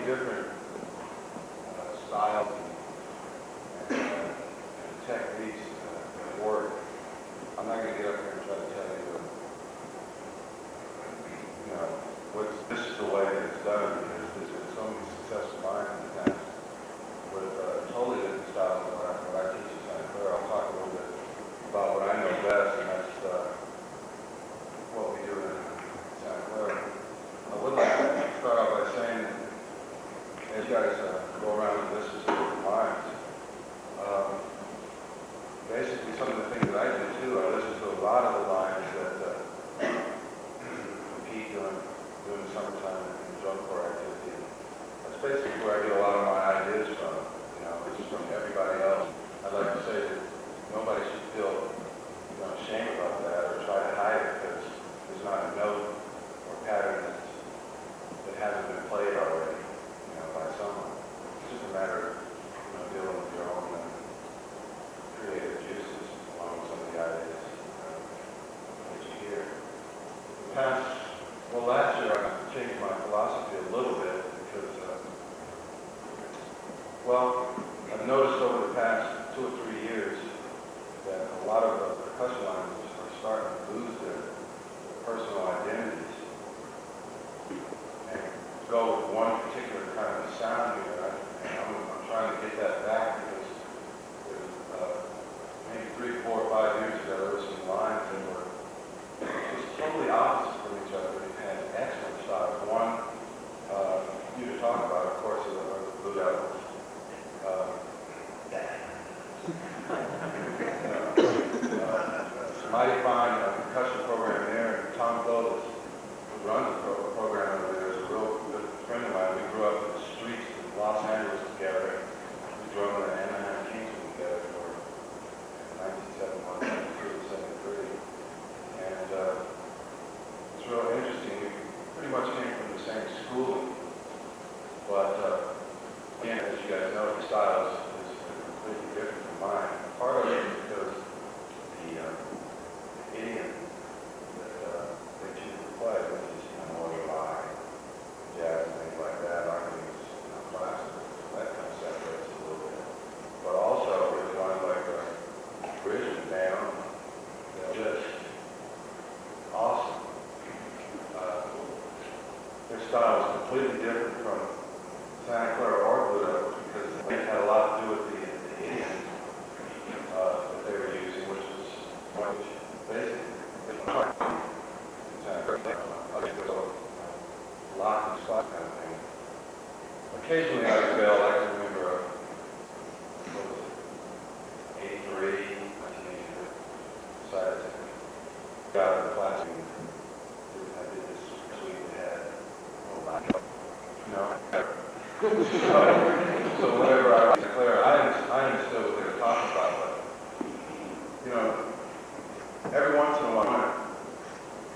different styles and techniques that work. I'm not going to get up here and try to tell you, this is the way that it's done, because there's been so many successful minds in the past with totally different styles than what I teach at Santa Clara. I'll talk a little bit about what I know best, and that's what we do in Santa Clara. I would like to start out by saying, as you guys go around and listen to different minds, basically some of the things that I do too, I listen to a lot of the lines that compete during the summertime in the drum corps activity. And that's basically where I get a lot of my ideas from. It's from everybody else. I'd like to say that nobody should feel shame about that or try to hide it, because there's not a note or pattern that hasn't been played already, by someone. It's just a matter of dealing with your own creative juices along with some of the ideas that you hear. Last year I changed my philosophy a little bit because, I've noticed over the past 2 or 3 years that a lot of the percussion lines are starting to lose their personal identities and go with one particular kind of sound here. And I'm trying to get that back, because maybe 3, 4, 5 years ago there were some lines that were just totally opposite from each other. They had excellent styles. One you to talk about, of course, are the Blue Devils. Mighty fine percussion program there. Tom Clovis, who runs the program over there, is a real good friend of mine. We grew up in the streets of Los Angeles together. We drove in Anaheim, Kingston together for 1971, 1972, 1973. And it's real interesting. We pretty much came from the same schooling. But again, as you guys know, the style is completely different from mine. Part of it is because the idiom that they choose to play, which is more live, jazz, and things like that. I can use classical, so that kind of separates it a little bit. But also, there's ones like Bridge and Down, they're just awesome. Their style is completely different from Santa Clara or Blue Devils, because it had a lot to do with the idiom that they were using, which was basically lock and spot kind of thing. Occasionally I would fail. I can remember, 1983, decided to get out of the class. I did this sweet head. So whenever I was declared, I understood what they were talking about, but every once in a while I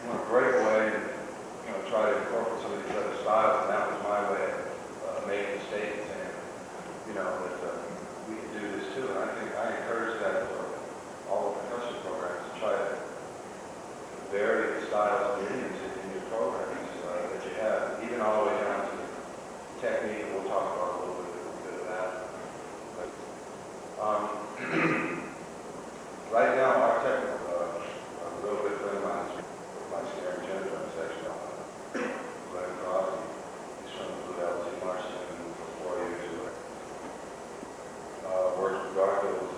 want to break away and try to incorporate some of these other styles, and that was my way of making a statement saying, that we can do this too. And I think I encourage that for all the percussion programs to try to vary the styles of idioms in your programs that you have, even all the way down to technique. We'll talk about a little bit of that. But, right now, our technical, a real good friend of mine is with my Snare and Tenor drum section on Glenn Crosby. He's from the Blue Devils. He marched in for 4 years. Worked with Garfield's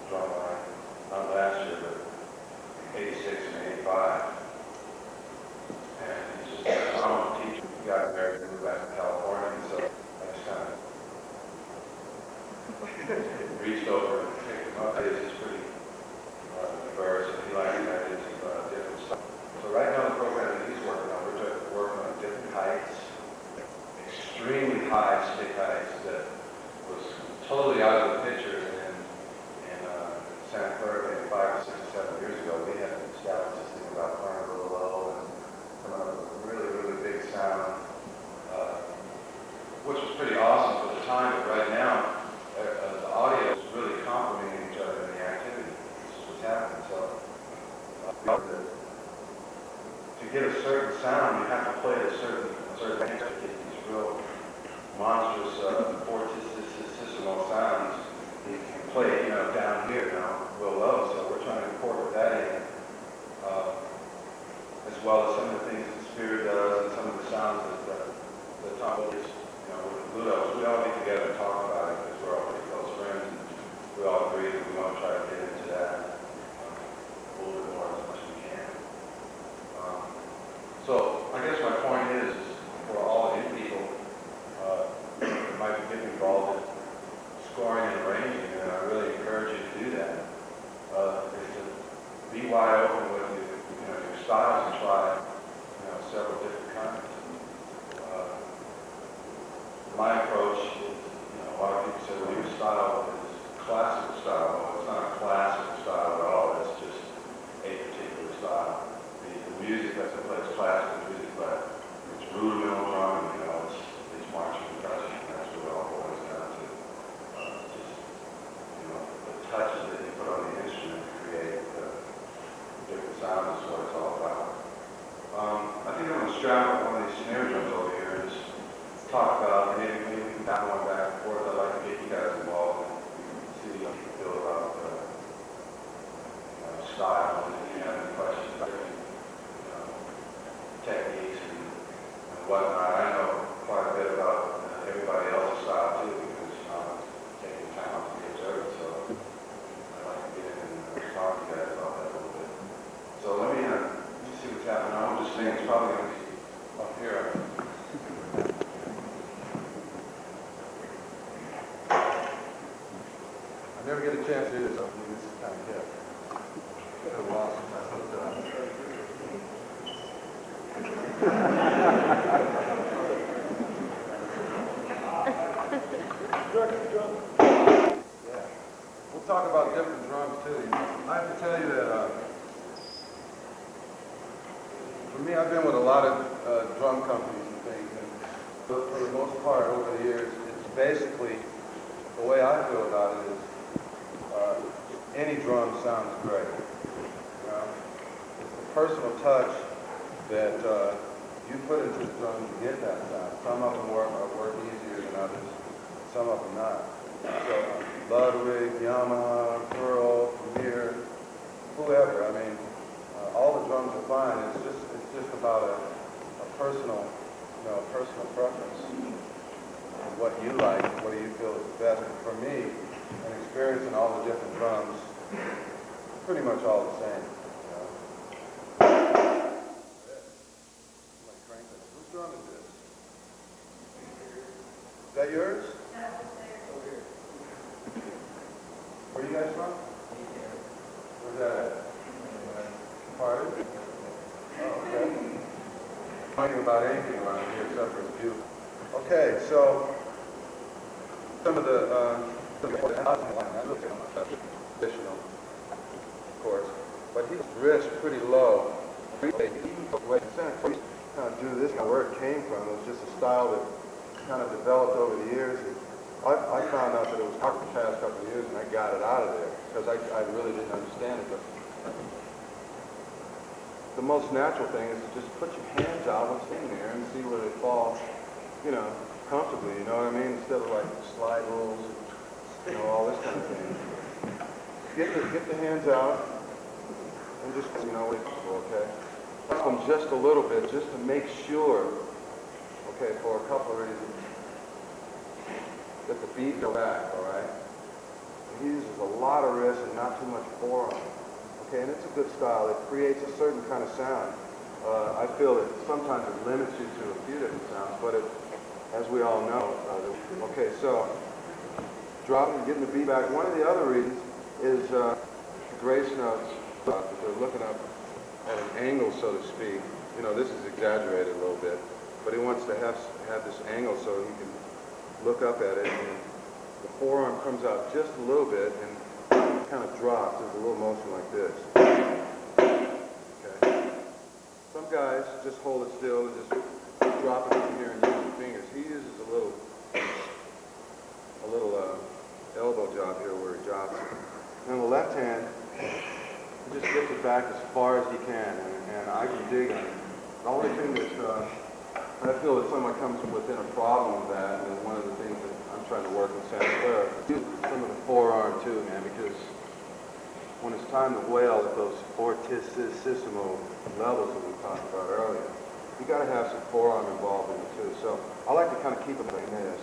drum line, not last year, but 86 and 85. And he's just a phenomenal teacher. He got married and moved back to California, so I just kind of reached over and picked him up. It's pretty diverse, and he likes ideas of different stuff. So right now the program that he's working on, we're working on different heights, extremely high stick heights that was totally out of the picture in Santa Clara maybe 5, 6, or 7 years ago. We had established this thing about playing a little low and coming up with a really, really big sound, which was pretty awesome for the time. But right now, the audio is really complementing each other in the activity. This is what's happening. So to get a certain sound, you have to play at a certain to get these real that Tom Williams, with Ludo, we all get together and talk about it because we're all pretty close friends. And we all agree that we want to try to get into that a little bit more as much as we can. So I guess my point is for all new people that might be getting involved in scoring and arranging, and I really encourage you to do that, is to be wide open with your styles and try several different kinds. My approach is, a lot of people say, well, your style is classical style. Well, it's not a classical style at all. It's just a particular style. The music that's in place is classical music, but it's rudimental drumming, it's marching percussion. That's what it all boils down to. Just, the touches that you put on the instrument to create different sounds is what it's all about. I think I'm going to strap up one of these snare drums over here and just talk about, maybe we can bat one back and forth. I'd like to get you guys involved and see what you feel about style, and if you have any questions about techniques and whatnot. I know quite a bit about everybody else's style too, because I'm taking time to be observed, so I'd like to get in and talk to you guys about that a little bit. So let me see what's happening. I'm just saying it's probably going to be up here. I never get a chance to do this. This is kind of hip. It's a while since I hooked up. Yeah. We'll talk about different drums too. I have to tell you that for me, I've been with a lot of drum companies and things, and for the most part over the years, it's basically, the way I feel about it is, any drum sounds great. It's the personal touch that you put into the drum to get that sound. Some of them work easier than others, some of them not. So Ludwig, Yamaha, Pearl, Premier, whoever, all the drums are fine. It's just about a personal, personal preference. What you like, what do you feel is the best. And for me, and experiencing all the different drums, pretty much all the same. Somebody crank this. Whose drum is this? Is that yours? No, it's theirs. Over here. Where are you guys from? Where's that at? Pardon? Oh, okay. Talking about anything around here except for it's beautiful. Okay, so some of the additional, of course, but his wrist pretty low. Do this, where it came from, it was just a style that kind of developed over the years. And I found out that it was hard for the past couple of years, and I got it out of there because I really didn't understand it. But the most natural thing is to just put your hands out when sitting there and see where they fall, comfortably, you know what I mean? Instead of like slide rules, all this kind of thing. Get the hands out and just, okay? Up them just a little bit, just to make sure, okay, for a couple of reasons, that the beat go back, all right? He uses a lot of wrist and not too much forearm. Okay, and it's a good style. It creates a certain kind of sound. I feel that sometimes it limits you to a few different sounds, but as we all know, okay, so dropping and getting the beat back. One of the other reasons is grace notes. They're looking up at an angle, so to speak. This is exaggerated a little bit, but he wants to have this angle so he can look up at it, and the forearm comes out just a little bit and kind of drops. There's a little motion like this. Okay. Some guys just hold it still and just drop it from here and use your fingers. He uses a little elbow job here where he drops it. And on the left hand, he just gets it back as far as he can, and I can dig on it. The only thing that I feel that someone comes within a problem with that, and one of the things that I'm trying to work in Santa Clara, do some of the forearm too, man, because when it's time to wail at those fortissimo levels that we talked about earlier, you got to have some forearm involved in it too. keep them like this.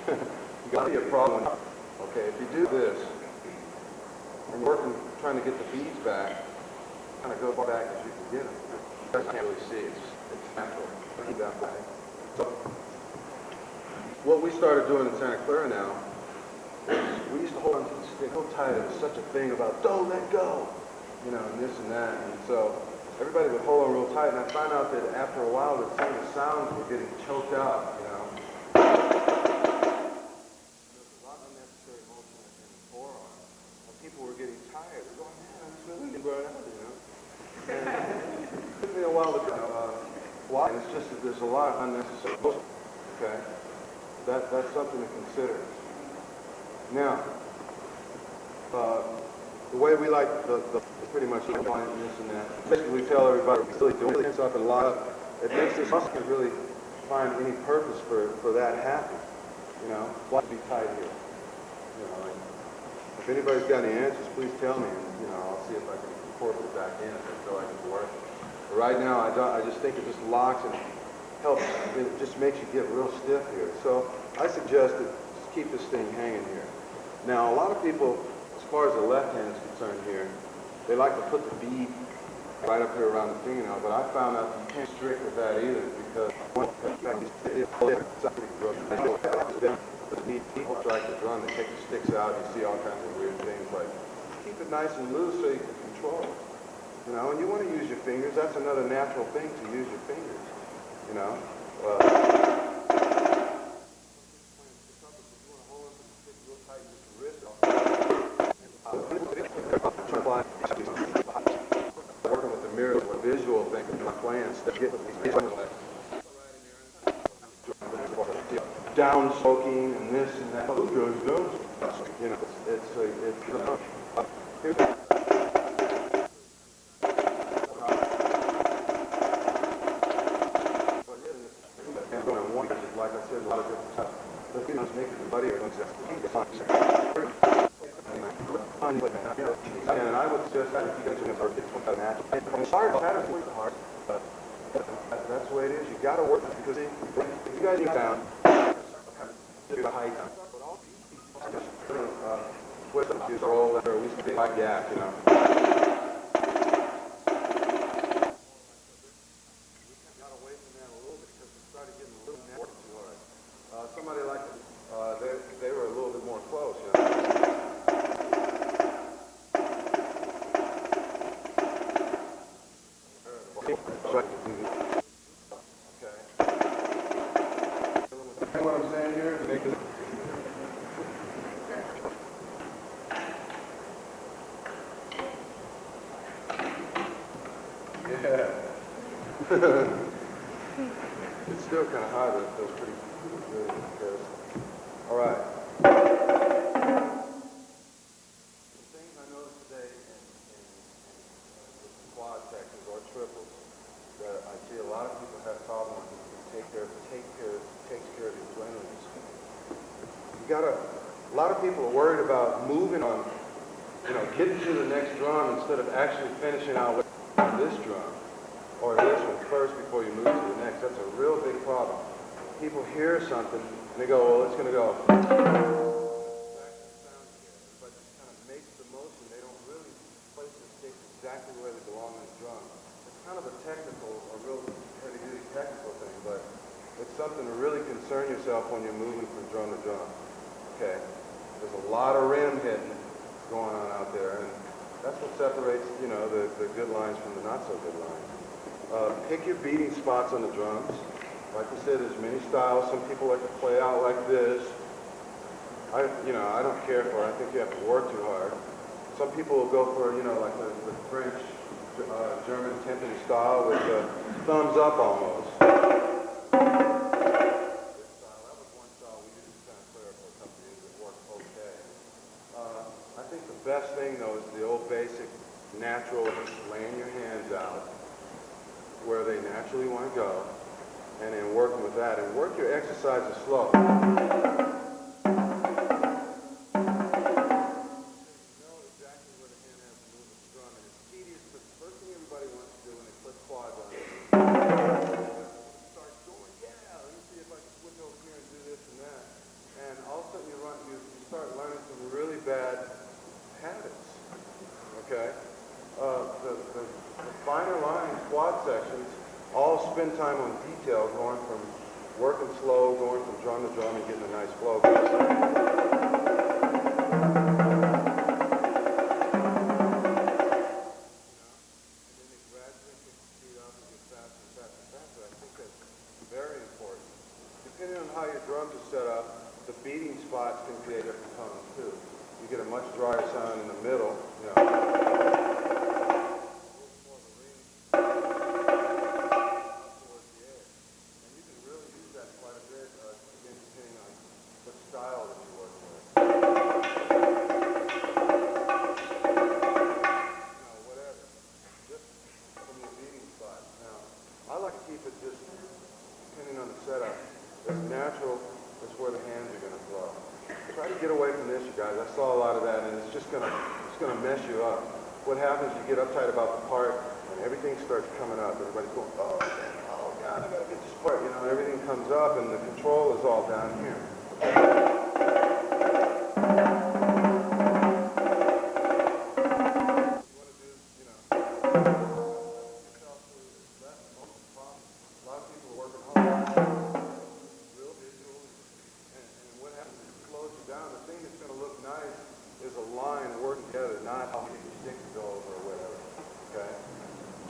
You got to be a problem. Okay, if you do this, and you're working, trying to get the beads back, kind of go far back as you can get them. You can't really see, it's natural. Keep that way. So, what we started doing in Santa Clara now is we used to hold on to the stick so tight. It was such a thing about, don't let go, you know, and this and that. And so everybody would hold on real tight, and I found out that after a while that some of the sounds were getting choked out, you know. There's a lot of unnecessary motion in the forearm. And people were getting tired. They're going, man, I'm just really burn out, you know. And it took me a while to why? It's just that there's a lot of unnecessary motion, okay? That's something to consider. Now, the way we like the pretty much this and that. Basically, we tell everybody we're really doing this up and a lot of it makes this muscle really find any purpose for that happen. You know, why be tight here? You know, like, if anybody's got any answers, please tell me, and you know, I'll see if I can incorporate it back in if I feel like it's working. But right now, I just think it just locks and helps. It just makes you get real stiff here. So I suggest that just keep this thing hanging here. Now, a lot of people, as far as the left hand is concerned here, they like to put the bead right up here around the fingernail, but I found out you can't strict with that either because people strike the drum, they take the sticks out, you see all kinds of weird things like keep it nice and loose so you can control it. You know, and you want to use your fingers. That's another natural thing to use your fingers. You know. Working with the mirror, a visual thing of my plans to get these down soaking and this and that. You know, it's like I said, a lot of different stuff. But you know, make everybody and I would suggest that if you guys are going to match. And hard patterns are hard, but that's the way it is. You got to work because if you guys get down, do the height. Twist up, use roll, or we used to be like gap, you know. Somebody like they were a little bit more close, you know. Okay. What I'm saying here is make this. Yeah. It's still kind of high, but it feels pretty good. All right. The things I noticed today in quad sections or triples that I see a lot of people have problems with takes care of your cleanliness. A lot of people are worried about moving on, you know, getting to the next drum instead of actually finishing out with this drum or this one first before you move to the next. That's a real big problem. People hear something and they go, well, it's going to go. But it kind of makes the motion. They don't really place the sticks exactly where they belong on the drum. It's kind of a real heavy-duty technical thing, but it's something to really concern yourself when you're moving from drum to drum. Okay? There's a lot of rim hitting going on out there, and that's what separates, you know, the good lines from the not so good lines. Pick your beating spots on the drums. Like I said, there's many styles. Some people like to play out like this. I don't care for it. I think you have to work too hard. Some people will go for, you know, like the French, German timpani style with thumbs up almost. This style, that was one style we used in Santa Clara for a couple of years. It worked okay. I think the best thing, though, is the old basic natural, just laying your hands out where they naturally want to go, and then working with that, and work your exercises slow. You know exactly where the hand has to move the drum, and it's tedious, but the first thing everybody wants to do when they put quads on it, start going, yeah, let me see if I can sections, all spend time on detail, going from working slow, going from drum to drum, and getting a nice flow. Very important. Depending on how your drums are set up, the beating spots can create different tones too. You get a much drier sound in the middle, you know. And you can really use that quite a bit, again, depending on what style that you're working with. You know, whatever. Just from your beating spot. Now, I like to keep it just depending on the setup, as natural as where the hands are going to flow. Try to get away from this, you guys. I saw a lot of that, and it's gonna mess you up. What happens, you get uptight about the part, and everything starts coming up. Everybody's going, oh, man, oh, God, I gotta get this part. You know, everything comes up, and the control is all down here.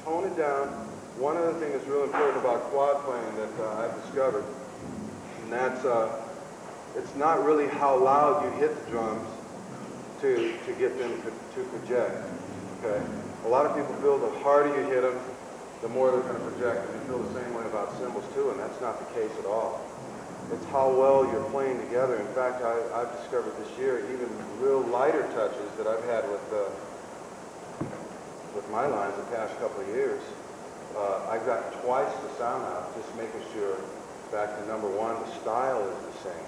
Tone it down. One other thing that's real important about quad playing that I've discovered, and that's it's not really how loud you hit the drums to get them to project. Okay, a lot of people feel the harder you hit them, the more they're going to project, and they feel the same way about cymbals too, and that's not the case at all. It's how well you're playing together. In fact, I've discovered this year even real lighter touches that I've had with my lines the past couple of years, I've got twice the sound out, just making sure, back to number one, the style is the same.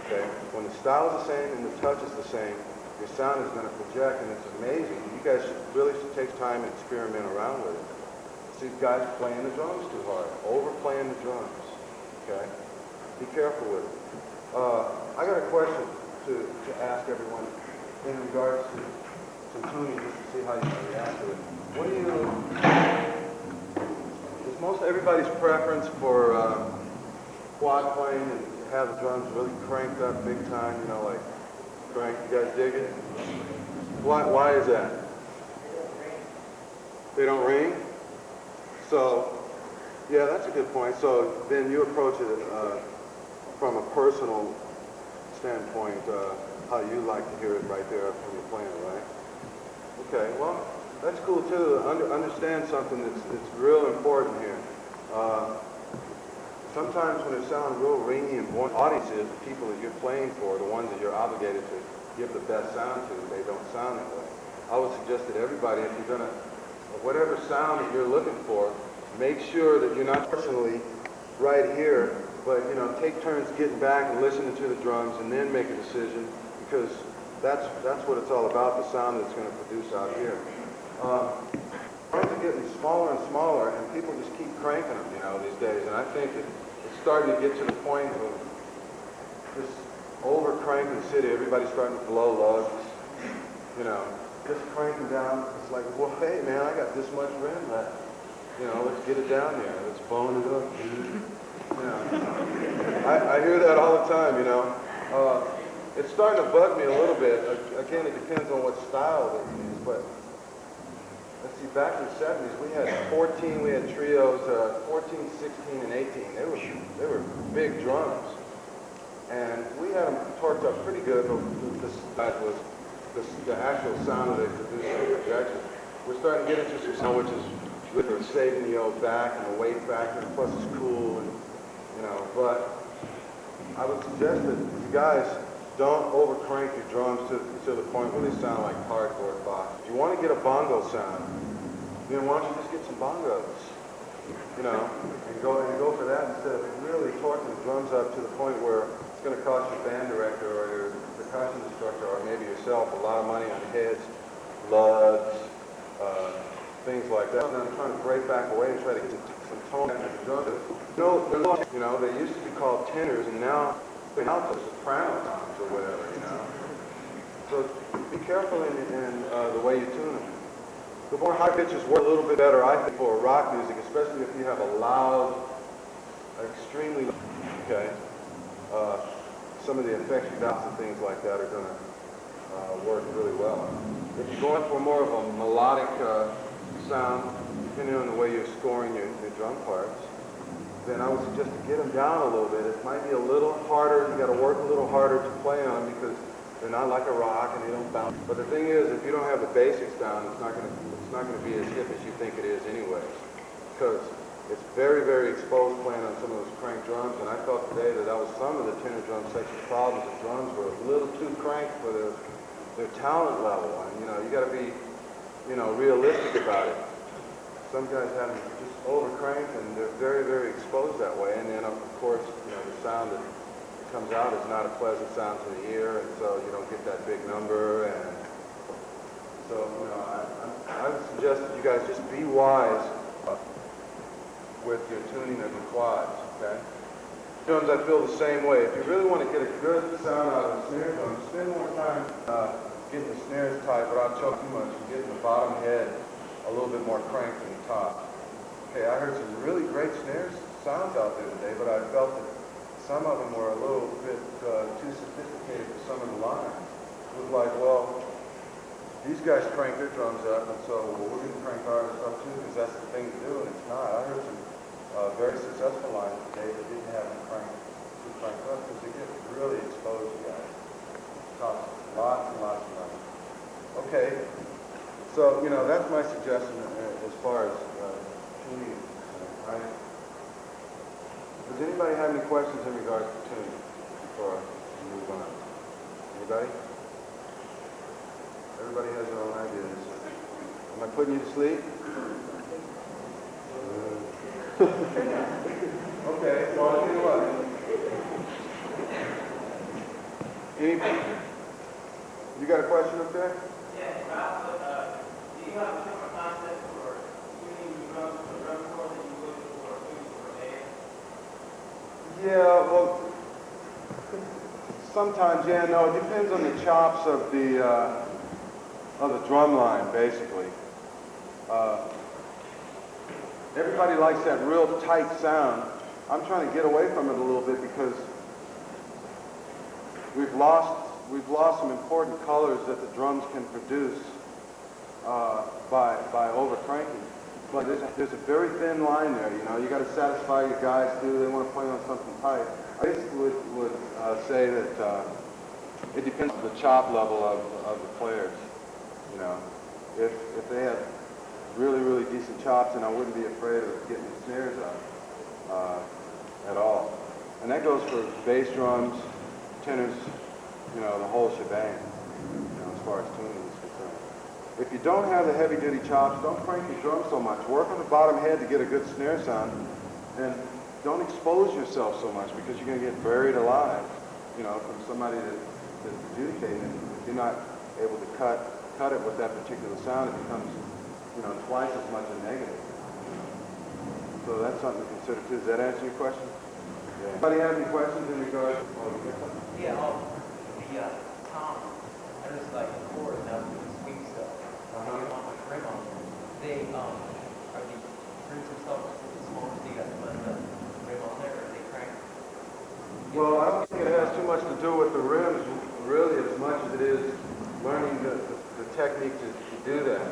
Okay? When the style is the same and the touch is the same, your sound is going to project, and it's amazing. You guys should take time and experiment around with it. See guys playing the drums too hard, overplaying the drums. Okay? Be careful with it. I got a question to ask everyone in regards to some tuning, just to see how you can react to it. What do you, is most everybody's preference for quad playing and have the drums really cranked up big time, you know, like crank, you guys dig it? Why is that? They don't ring? So, yeah, that's a good point. So then you approach it from a personal standpoint, how you like to hear it right there when you're playing it, right? Okay, well, that's cool too. Understand something that's real important here. Sometimes when it sounds real ringy and boring, audiences, the people that you're playing for, the ones that you're obligated to give the best sound to, they don't sound that way. I would suggest that everybody, if you're gonna, whatever sound that you're looking for, make sure that you're not personally right here, but you know, take turns getting back and listening to the drums and then make a decision, because that's what it's all about, the sound that's going to produce out here. Drums are getting smaller and smaller, and people just keep cranking them, you know, these days. And I think it's starting to get to the point of this over-cranking city. Everybody's starting to blow lugs, you know, just cranking down. It's like, well, hey, man, I got this much rim left. You know, let's get it down there. Let's bone it up. You know, I hear that all the time, you know. It's starting to bug me a little bit. Again, it depends on what style they use, but let's see, back in the 70s, we had trios, 14, 16, and 18. They were big drums. And we had them torqued up pretty good, but that was the actual sound that they produced in the projection. We're starting to get into some sound which is good for saving the old back and the weight factor, and plus it's cool, and you know, but I would suggest that you guys don't over-crank your drums to the point where they sound like cardboard box. If you want to get a bongo sound, then why don't you just get some bongos, you know, and go for that instead of really torquing the drums up to the point where it's going to cost your band director or your percussion instructor or maybe yourself a lot of money on heads, lugs, things like that. And I'm trying to break back away and try to get some tone out of the drums. You know, they used to be called tenors, and now they're soprano tones or whatever, you know. So be careful in the way you tune them. The more high pitches work a little bit better, I think, for rock music, especially if you have a loud, extremely, okay, some of the effects you got and things like that are going to work really well. If you're going for more of a melodic sound, depending on the way you're scoring your drum parts, then I would suggest to get them down a little bit. It might be a little harder. You got to work a little harder to play on them because they're not like a rock and they don't bounce. But the thing is, if you don't have the basics down, it's not going to be as hip as you think it is anyway. Because it's very, very exposed playing on some of those crank drums. And I felt today that was some of the tenor drum section problems. The drums were a little too cranked for their talent level. And you got to be, realistic about it. Some guys have them just over-cranked, and they're very, very exposed that way. And then, of course, the sound that comes out is not a pleasant sound to the ear, and so you don't get that big number. And so, I would suggest that you guys just be wise with your tuning of your quads, okay? Drums, I feel the same way. If you really want to get a good sound out of the snare drum, spend more time getting the snares tight without choking too much, and getting the bottom head a little bit more cranked than the top. Okay, I heard some really great snare sounds out there today, but I felt that some of them were a little bit too sophisticated for some of the lines. It was like, well, these guys crank their drums up, and so we're going to crank ours up too, because that's the thing to do, and it's not. I heard some very successful lines today that didn't have them too cranked up, because they get really exposed, you guys. Costs lots and lots of money. Okay. So, that's my suggestion as far as tuning. Right? Does anybody have any questions in regards to tuning before we move on? Anybody? Everybody has their own ideas. Am I putting you to sleep? Okay, well, I'll tell you what. You got a question up there? Yeah, do you have a different concept for tuning the drums for drum corps than you would for tuning for a band? Yeah, well, sometimes, no, it depends on the chops of the drum line, basically. Everybody likes that real tight sound. I'm trying to get away from it a little bit because we've lost some important colors that the drums can produce by over cranking. But there's a very thin line there. You got to satisfy your guys too. They want to play on something tight. I basically would say that it depends on the chop level of the players. If they have really, really decent chops, then I wouldn't be afraid of getting the snares up at all. And that goes for bass drums, tenors, the whole shebang, as far as tuning is concerned. If you don't have the heavy-duty chops, don't crank your drum so much. Work on the bottom head to get a good snare sound, and don't expose yourself so much because you're going to get buried alive, from somebody that's adjudicating it. If you're not able to cut it with that particular sound, it becomes, twice as much a negative. So that's something to consider too. Does that answer your question? Yeah. Anybody have any questions in regards? Yeah, the tom, I just like the chords now with the swing stuff. On my rim on them. They are the strings themselves with the smaller, so you got to put the rim on there, or they crank. Well, I don't think it has too much to do with the rims, really, as much as it is learning the technique to do that.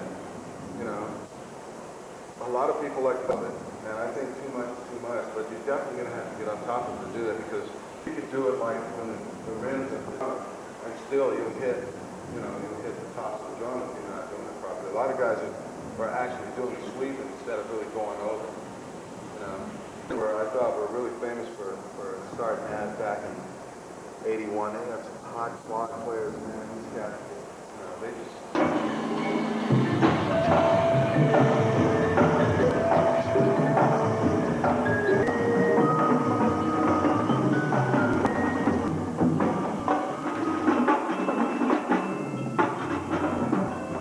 A lot of people like to do it, and I think too much is too much, but you're definitely going to have to get on top of it to do that, because you could do it like when the rims are drum, and still you'll hit the tops of the drum if you're not doing it properly. A lot of guys are actually doing sweeping instead of really going over. Where I thought we're really famous for starting that back in '81. They have some hot quad players, man. These guys, they just